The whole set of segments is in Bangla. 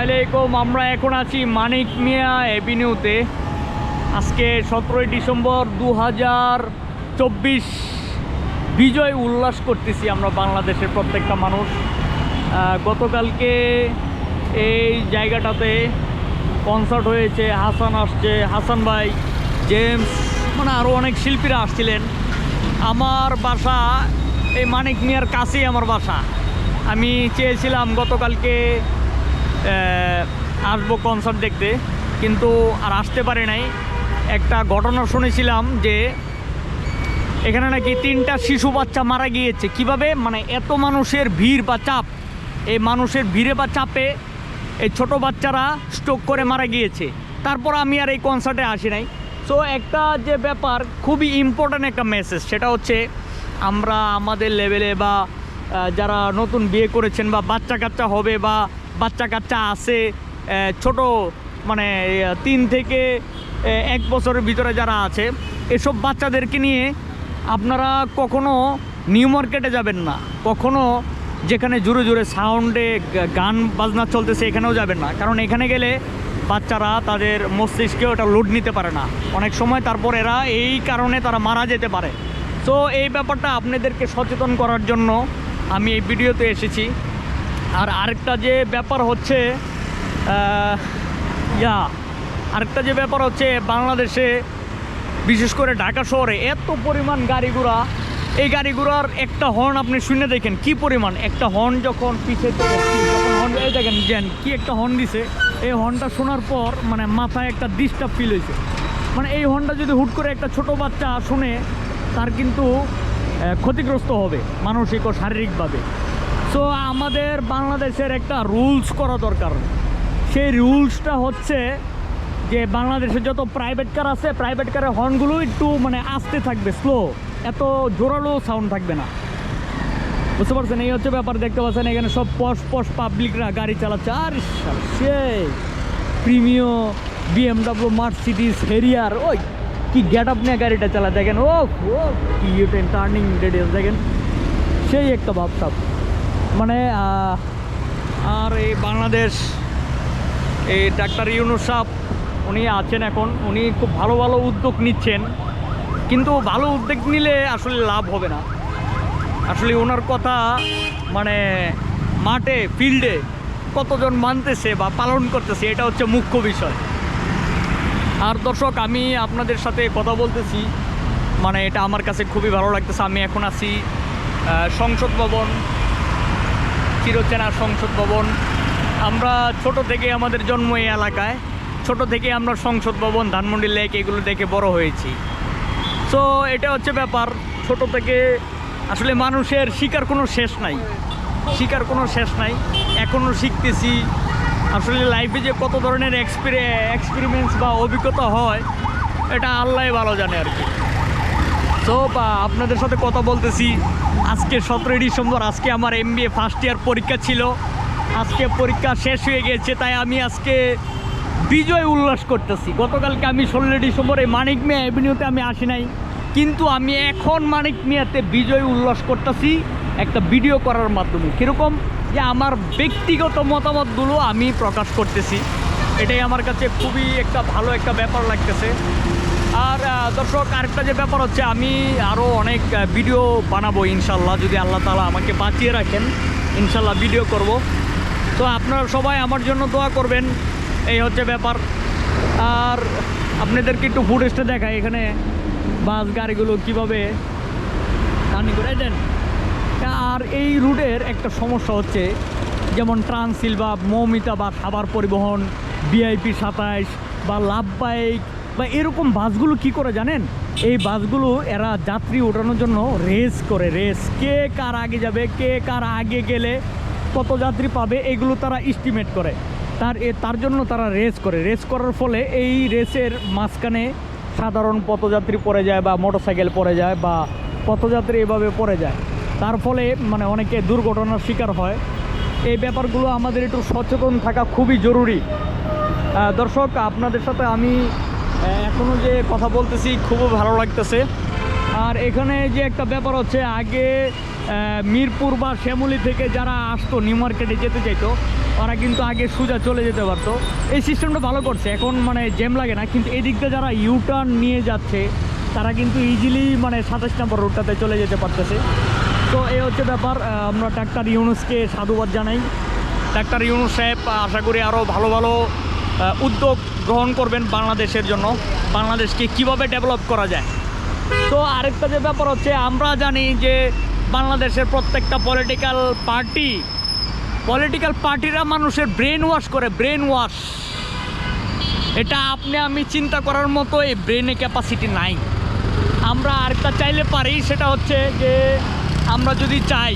আলাইকুম। আমরা এখন আছি মানিক মিয়া এভিনিউতে। আজকে 17 ডিসেম্বর 2024 বিজয় উল্লাস করতেছি আমরা বাংলাদেশের প্রত্যেকটা মানুষ। গতকালকে এই জায়গাটাতে কনসার্ট হয়েছে, হাসান আসছে, হাসান ভাই, জেমস, মানে আরও অনেক শিল্পীরা আসছিলেন। আমার বাসা এই মানিক মিয়ার কাছেই আমার বাসা। আমি চেয়েছিলাম গতকালকে আসবো কনসার্ট দেখতে, কিন্তু আর আসতে পারি নাই। একটা ঘটনা শুনেছিলাম যে এখানে নাকি 3টা শিশু বাচ্চা মারা গিয়েছে। কিভাবে? মানে এত মানুষের ভিড় বা চাপ, এই মানুষের ভিড়ে বা চাপে এই ছোট বাচ্চারা স্ট্রোক করে মারা গিয়েছে। তারপর আমি আর এই কনসার্টে আসি নাই। সো একটা যে ব্যাপার, খুবই ইম্পর্ট্যান্ট একটা মেসেজ, সেটা হচ্ছে আমরা আমাদের লেভেলে বা যারা নতুন বিয়ে করেছেন বা বাচ্চা কাচ্চা হবে বা বাচ্চা কাচ্চা আছে, ছোট মানে 3 থেকে 1 বছরের ভিতরে যারা আছে, এসব বাচ্চাদেরকে নিয়ে আপনারা কখনো নিউ মার্কেটে যাবেন না, কখনো যেখানে জোরে জোরে সাউন্ডে গান বাজনা চলতেছে এখানেও যাবেন না। কারণ এখানে গেলে বাচ্চারা তাদের মস্তিষ্কে ওটা লোড নিতে পারে না অনেক সময়, তারপর এরা এই কারণে তারা মারা যেতে পারে। তো এই ব্যাপারটা আপনাদেরকে সচেতন করার জন্য আমি এই ভিডিওতে এসেছি। আর আরেকটা যে ব্যাপার হচ্ছে বাংলাদেশে বিশেষ করে ঢাকা শহরে এত পরিমাণ গাড়ি ঘোড়া, এই গাড়ি ঘোড়ার একটা হর্ন আপনি শুনে দেখেন কি পরিমাণ। একটা হর্ন যখন পিছিয়ে হর্ন, এই দেখেন যেন কি একটা হর্ন দিছে, এই হর্নটা শোনার পর মানে মাথায় একটা ডিস্টার্ব ফিল হয়েছে। মানে এই হর্নটা যদি হুট করে একটা ছোট বাচ্চা শুনে, তার কিন্তু ক্ষতিগ্রস্ত হবে মানসিক ও শারীরিকভাবে। সো আমাদের বাংলাদেশের একটা রুলস করা দরকার। সেই রুলসটা হচ্ছে যে বাংলাদেশে যত প্রাইভেট কার আছে, প্রাইভেট কারের হর্নগুলো একটু মানে আস্তে থাকবে, স্লো, এত জোরালো সাউন্ড থাকবে না। বুঝতে পারছেন? এই হচ্ছে ব্যাপার। দেখতে পাচ্ছেন এখানে সব পশ পাবলিকরা গাড়ি চালাচ্ছে। আর সেই প্রিমিও BMW মার্সিডিজ হেরিয়ার, ওই কি গেট আপ নিয়ে গাড়িটা চালা, দেখেন ও কি টার্নিং রেডিয়াস দেখেন, সেই একটা ভাবসাব। মানে আর এই বাংলাদেশ এই ডাক্তার ইউনূস সাহেব উনি আছেন এখন, উনি খুব ভালো ভালো উদ্যোগ নিচ্ছেন, কিন্তু ভালো উদ্যোগ নিলে আসলে লাভ হবে না। আসলে ওনার কথা মানে মাঠে ফিল্ডে কতজন মানতেছে বা পালন করতেছে, এটা হচ্ছে মুখ্য বিষয়। আর দর্শক, আমি আপনাদের সাথে কথা বলতেছি, মানে এটা আমার কাছে খুবই ভালো লাগতেছে। আমি এখন আছি সংসদ ভবন, চিরচেনা সংসদ ভবন। আমরা ছোট থেকে আমাদের জন্ম এই এলাকায়, ছোট থেকে আমরা সংসদ ভবন, ধানমন্ডি লেক এগুলো দেখে বড় হয়েছি। সো এটা হচ্ছে ব্যাপার। ছোট থেকে আসলে মানুষের শিকার কোনো শেষ নাই, এখনও শিখতেছি। আসলে লাইফে যে কত ধরনের এক্সপেরিমেন্টস বা অভিজ্ঞতা হয়, এটা আল্লাহ ভালো জানে আর কি। তো আপনাদের সাথে কথা বলতেছি আজকে 17 ডিসেম্বর। আজকে আমার MBA ফার্স্ট ইয়ার পরীক্ষা ছিল, আজকে পরীক্ষা শেষ হয়ে গেছে, তাই আমি আজকে বিজয় উল্লাস করতেছি। গতকালকে আমি 16 ডিসেম্বর এই মানিক মিয়া এভিনিউতে আমি আসি নাই, কিন্তু আমি এখন মানিক মিয়াতে বিজয় উল্লাস করতেছি একটা ভিডিও করার মাধ্যমে। কীরকম? যে আমার ব্যক্তিগত মতামতগুলো আমি প্রকাশ করতেছি, এটাই আমার কাছে খুবই একটা ভালো একটা ব্যাপার লাগতেছে। আর দর্শক, আরেকটা যে ব্যাপার হচ্ছে, আমি আরও অনেক ভিডিও বানাবো ইনশাল্লাহ, যদি আল্লাহ তাআলা আমাকে বাঁচিয়ে রাখেন, ইনশাল্লাহ ভিডিও করব। তো আপনারা সবাই আমার জন্য দোয়া করবেন, এই হচ্ছে ব্যাপার। আর আপনাদেরকে একটু ফুটেজটা দেখাই, এখানে বাস গাড়িগুলো কীভাবে টার্নিং করে দেন। আর এই রুটের একটা সমস্যা হচ্ছে, যেমন ট্রান্সিল বা মৌমিতা বা খাবার পরিবহন, VIP 27 বা লাভ বাইক বা এরকম বাসগুলো কি করে জানেন? এই বাসগুলো এরা যাত্রী ওঠানোর জন্য রেস করে, কে কার আগে যাবে, কে কার আগে গেলে কত যাত্রী পাবে, এগুলো তারা এস্টিমেট করে। তার জন্য তারা রেস করার ফলে এই রেসের মাঝখানে সাধারণ পথযাত্রী পড়ে যায় বা মোটরসাইকেল পড়ে যায় বা পথযাত্রী এভাবে পড়ে যায়, তার ফলে মানে অনেকে দুর্ঘটনার শিকার হয়। এই ব্যাপারগুলো আমাদের একটু সচেতন থাকা খুবই জরুরি। দর্শক, আপনাদের সাথে আমি এখনও যে কথা বলতেছি খুবই ভালো লাগতেছে। আর এখানে যে একটা ব্যাপার হচ্ছে, আগে মিরপুর বা শ্যামলী থেকে যারা আসতো নিউ মার্কেটে যেতে চাইতো ওরা কিন্তু আগে সোজা চলে যেতে পারতো। এই সিস্টেমটা ভালো করছে, এখন মানে জ্যাম লাগে না। কিন্তু এই দিক দিয়ে যারা ইউটার্ন নিয়ে যাচ্ছে তারা কিন্তু ইজিলি মানে 27 নম্বর রোডটাতে চলে যেতে পারতেছে। তো এই হচ্ছে ব্যাপার। আমরা ডাক্তার ইউনূসকে সাধুবাদ জানাই। ডাক্তার ইউনূস সাহেব আশা করি আরও ভালো ভালো উদ্যোগ গ্রহণ করবেন বাংলাদেশের জন্য, বাংলাদেশকে কিভাবে ডেভেলপ করা যায়। তো আরেকটা যে ব্যাপার হচ্ছে, আমরা জানি যে বাংলাদেশের প্রত্যেকটা পলিটিক্যাল পার্টিরা মানুষের ব্রেন ওয়াশ করে, ব্রেন ওয়াশ। এটা আপনি আমি চিন্তা করার মতো এই ব্রেনে ক্যাপাসিটি নাই। আমরা আরেকটা চাইলে পারি, সেটা হচ্ছে যে আমরা যদি চাই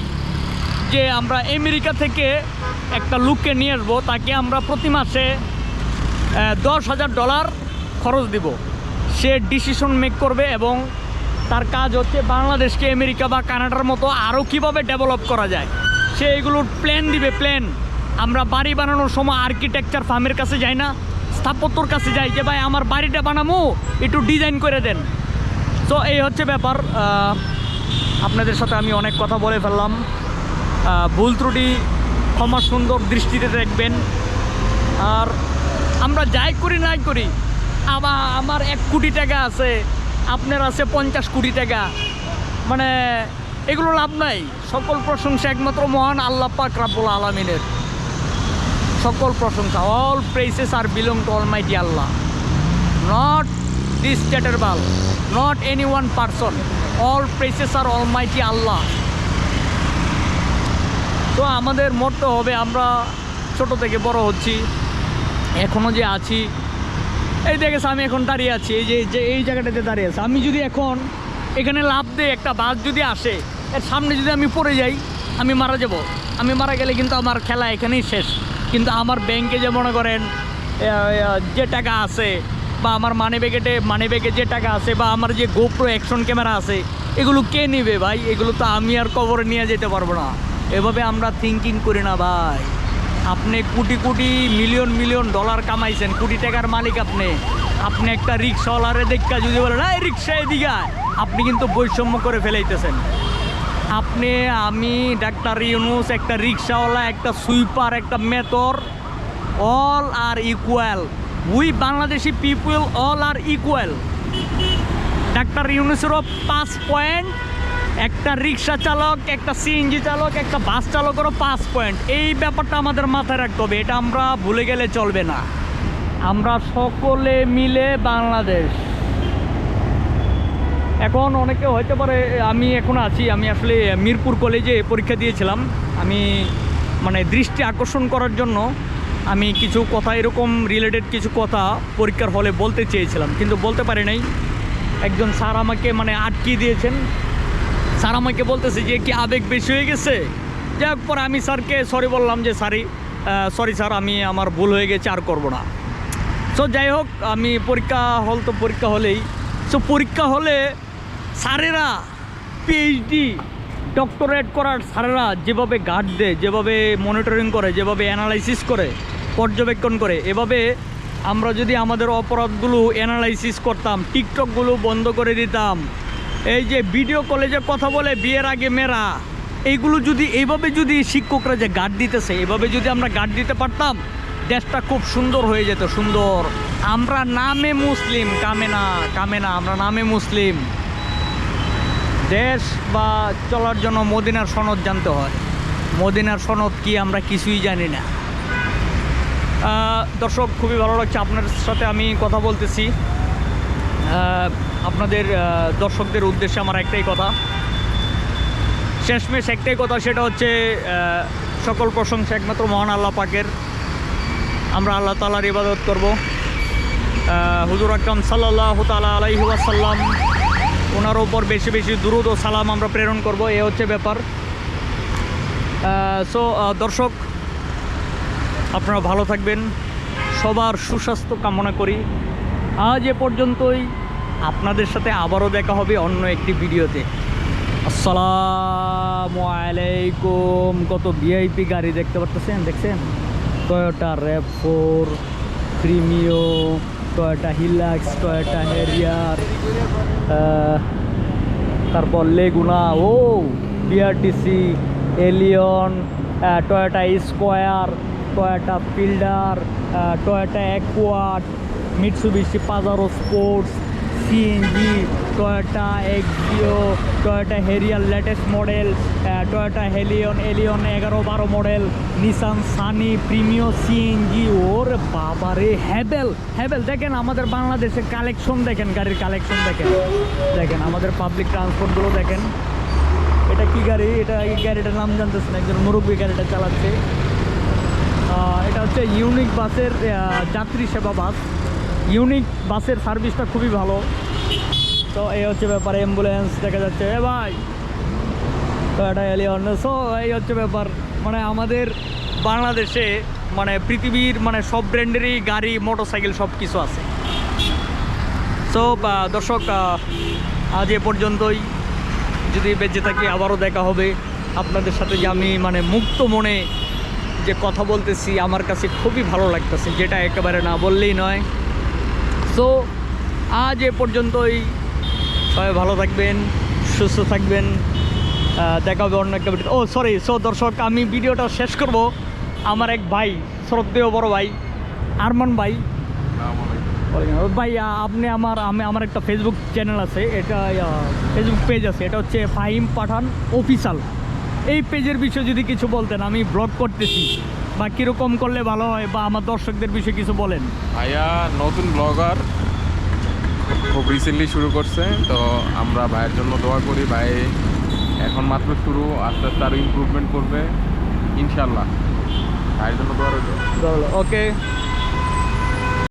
যে আমরা আমেরিকা থেকে একটা লোককে নিয়ে আসবো, তাকে আমরা প্রতি মাসে $10,000 খরচ দিব। সে ডিসিশন মেক করবে এবং তার কাজ হচ্ছে বাংলাদেশকে আমেরিকা বা কানাডার মতো আরও কীভাবে ডেভেলপ করা যায় সে এগুলোর প্ল্যান দিবে। প্ল্যান আমরা বাড়ি বানানোর সময় আর্কিটেকচার ফার্মের কাছে যাই না, স্থাপত্যর কাছে যাই যে ভাই আমার বাড়িটা বানাবো, একটু ডিজাইন করে দেন। তো এই হচ্ছে ব্যাপার। আপনাদের সাথে আমি অনেক কথা বলে ফেললাম। ভুল ত্রুটি ক্ষমা সুন্দর দৃষ্টিতে দেখবেন। আর আমরা যাই করি নাই করি, আমার 1 কোটি টাকা আছে, আপনার আছে 50 কোটি টাকা, মানে এগুলো লাভ নাই। সকল প্রশংসা একমাত্র মহান আল্লাহ পাক রাব্বুল আলামিনের। সকল প্রশংসা, all praises are belong to almighty Allah, not this chatterbox, not any one person. All praises are almighty Allah. তো আমাদের মরতে হবে। আমরা ছোট থেকে বড় হচ্ছি, এখনও যে আছি, এই দেখেছ আমি এখন দাঁড়িয়ে আছি, এই জায়গাটাতে দাঁড়িয়ে আছি। আমি যদি এখন এখানে লাফ দিয়ে একটা বাস যদি আসে, এর সামনে যদি আমি পড়ে যাই, আমি মারা যাব। আমি মারা গেলে কিন্তু আমার খেলা এখানেই শেষ। কিন্তু আমার ব্যাংকে যে মনে করেন যে টাকা আছে, বা আমার মানিব্যাগে যে টাকা আছে, বা আমার যে গোপ্রো অ্যাকশন ক্যামেরা আছে, এগুলো কে নেবে ভাই? এগুলো তো আমি আর কবরে নিয়ে যেতে পারবো না। এভাবে আমরা থিঙ্কিং করি না ভাই। আপনি কোটি কোটি মিলিয়ন ডলার কামাইছেন, কোটি টাকার মালিক আপনি একটা রিক্সাওয়ালারে দেখা যদি বলেন এই রিক্সা এদিকে, আপনি কিন্তু বৈষম্য করে ফেলাইতেছেন। আমি ডাক্তার ইউনূস, একটা রিক্সাওয়ালা, একটা সুইপার, একটা মেথর, all are equal. We Bangladeshi people all are equal. Doctor ইউনূসেরও 5 পয়েন্ট, একটা রিক্সা চালক, একটা সিএনজি চালক, একটা বাস চালকেরও 5 পয়েন্ট। এই ব্যাপারটা আমাদের মাথায় রাখতে হবে, এটা আমরা ভুলে গেলে চলবে না। আমরা সকলে মিলে বাংলাদেশ। এখন অনেকে হয়তো পারে আমি এখন আছি, আমি আসলে মিরপুর কলেজে পরীক্ষা দিয়েছিলাম। আমি মানে দৃষ্টি আকর্ষণ করার জন্য আমি কিছু কথা, এরকম রিলেটেড কিছু কথা পরীক্ষার হলে বলতে চেয়েছিলাম, কিন্তু বলতে পারি নাই। একজন স্যার আমাকে মানে আটকিয়ে দিয়েছেন। স্যার আমাকে বলতেছে যে কি আবেগ বেশি হয়ে গেছে। যাই হোক, পরে আমি স্যারকে সরি বললাম যে সরি স্যার, আমার ভুল হয়ে গেছে, আর করব না। সো যাই হোক, আমি পরীক্ষা হলেই পরীক্ষা হলে স্যারেরা, পিএইচডি ডক্টরেট করার স্যারেরা যেভাবে গার্ড দেয়, যেভাবে মনিটরিং করে, যেভাবে অ্যানালাইসিস করে, পর্যবেক্ষণ করে, এভাবে আমরা যদি আমাদের অপরাধগুলো অ্যানালাইসিস করতাম, টিকটকগুলো বন্ধ করে দিতাম, এই যে ভিডিও কলে যে কথা বলে বিয়ের আগে মেয়েরা, এইগুলো যদি এইভাবে যদি শিক্ষকরা যে গার্ড দিতেছে, এভাবে যদি আমরা গার্ড দিতে পারতাম, দেশটা খুব সুন্দর হয়ে যেত, সুন্দর। আমরা নামে মুসলিম, কামে না, আমরা নামে মুসলিম। দেশ বা চলার জন্য মদিনার সনদ জানতে হয়। মদিনার সনদ কি আমরা কিছুই জানি না। দর্শক, খুবই ভালো লাগছে আপনার সাথে আমি কথা বলতেছি। আপনাদের দর্শকদের উদ্দেশ্যে আমার একটাই কথা, শেষমেশ একটাই কথা, সেটা হচ্ছে সকল প্রশংসা একমাত্র মহান আল্লাহ পাকের। আমরা আল্লাহ তাআলার ইবাদত করব। হুজুর আকরাম সাল্লাল্লাহু তাআলা আলাইহি ওয়াসাল্লাম, ওনার ওপর বেশি বেশি দুরূদ ও সালাম আমরা প্রেরণ করব। এ হচ্ছে ব্যাপার। সো দর্শক, আপনারা ভালো থাকবেন, সবার সুস্বাস্থ্য কামনা করি। আজ এ পর্যন্তই। আপনাদের সাথে আবারও দেখা হবে অন্য একটি ভিডিওতে। আসসালামু আলাইকুম। কত ভিআইপি গাড়ি দেখতে দেখছেন? Toyota RAV4, Premio, Toyota Hilux, Toyota Harrier, তারপর Leguna. BRTC, Allion, Toyota square, Toyota Fielder, Toyota অ্যাকোয়াড, Mitsubishi Pajero sports, CNG, Toyota Axio, Toyota Harrier latest model, Toyota Allion 11-12 model, Nissan Sunny Premio CNG. ওর বাবারে, হ্যাভেল দেখেন আমাদের বাংলাদেশের কালেকশন, দেখেন গাড়ির কালেকশন দেখেন আমাদের পাবলিক ট্রান্সপোর্টগুলো দেখেন। এটা কি গাড়ি? এই গাড়িটার নাম জানতেছেন, একজন মুরব্বী গাড়িটা চালাচ্ছে। এটা হচ্ছে ইউনিক বাসের যাত্রী সেবা বাস। ইউনিক বাসের সার্ভিসটা খুবই ভালো। তো এই হচ্ছে ব্যাপার, অ্যাম্বুলেন্স দেখা যাচ্ছে। ভাই টয়োটা এলিয়ন। সো এই হচ্ছে ব্যাপার, মানে আমাদের বাংলাদেশে মানে পৃথিবীর মানে সব ব্র্যান্ডেরই গাড়ি, মোটরসাইকেল সব কিছু আছে। সো দর্শক, আজ এ পর্যন্তই। যদি বেঁচে থাকি আবারও দেখা হবে আপনাদের সাথে। যে আমি মানে মুক্ত মনে যে কথা বলতেছি, আমার কাছে খুবই ভালো লাগতেছে, যেটা একেবারে না বললেই নয়। সো আজ এ পর্যন্তই। সবাই ভালো থাকবেন, সুস্থ থাকবেন। দেখা হবে অন্য একটা ভিডিও। সরি। সো দর্শক, আমি ভিডিওটা শেষ করব। আমার এক ভাই, শ্রদ্ধেয় বড় ভাই আরমান ভাই। ভাই আপনি আমার একটা ফেসবুক চ্যানেল আছে, এটা ফেসবুক পেজ আছে, এটা হচ্ছে ফাহিম পাঠান অফিশাল। এই পেজের বিষয়ে যদি কিছু বলতেন, আমি ব্লগ করতেছি, বা কীরকম করলে ভালো হয়, বা আমার দর্শকদের বিষয়ে কিছু বলেন। ভাইয়া নতুন ব্লগার, খুব রিসেন্টলি শুরু করছে, তো আমরা ভাইয়ের জন্য দোয়া করি। ভাই এখন মাত্র শুরু, আস্তে আস্তে আরও ইমপ্রুভমেন্ট করবে ইনশাল্লাহ। ভাইয়ের জন্য দোয়া রইল। ওকে।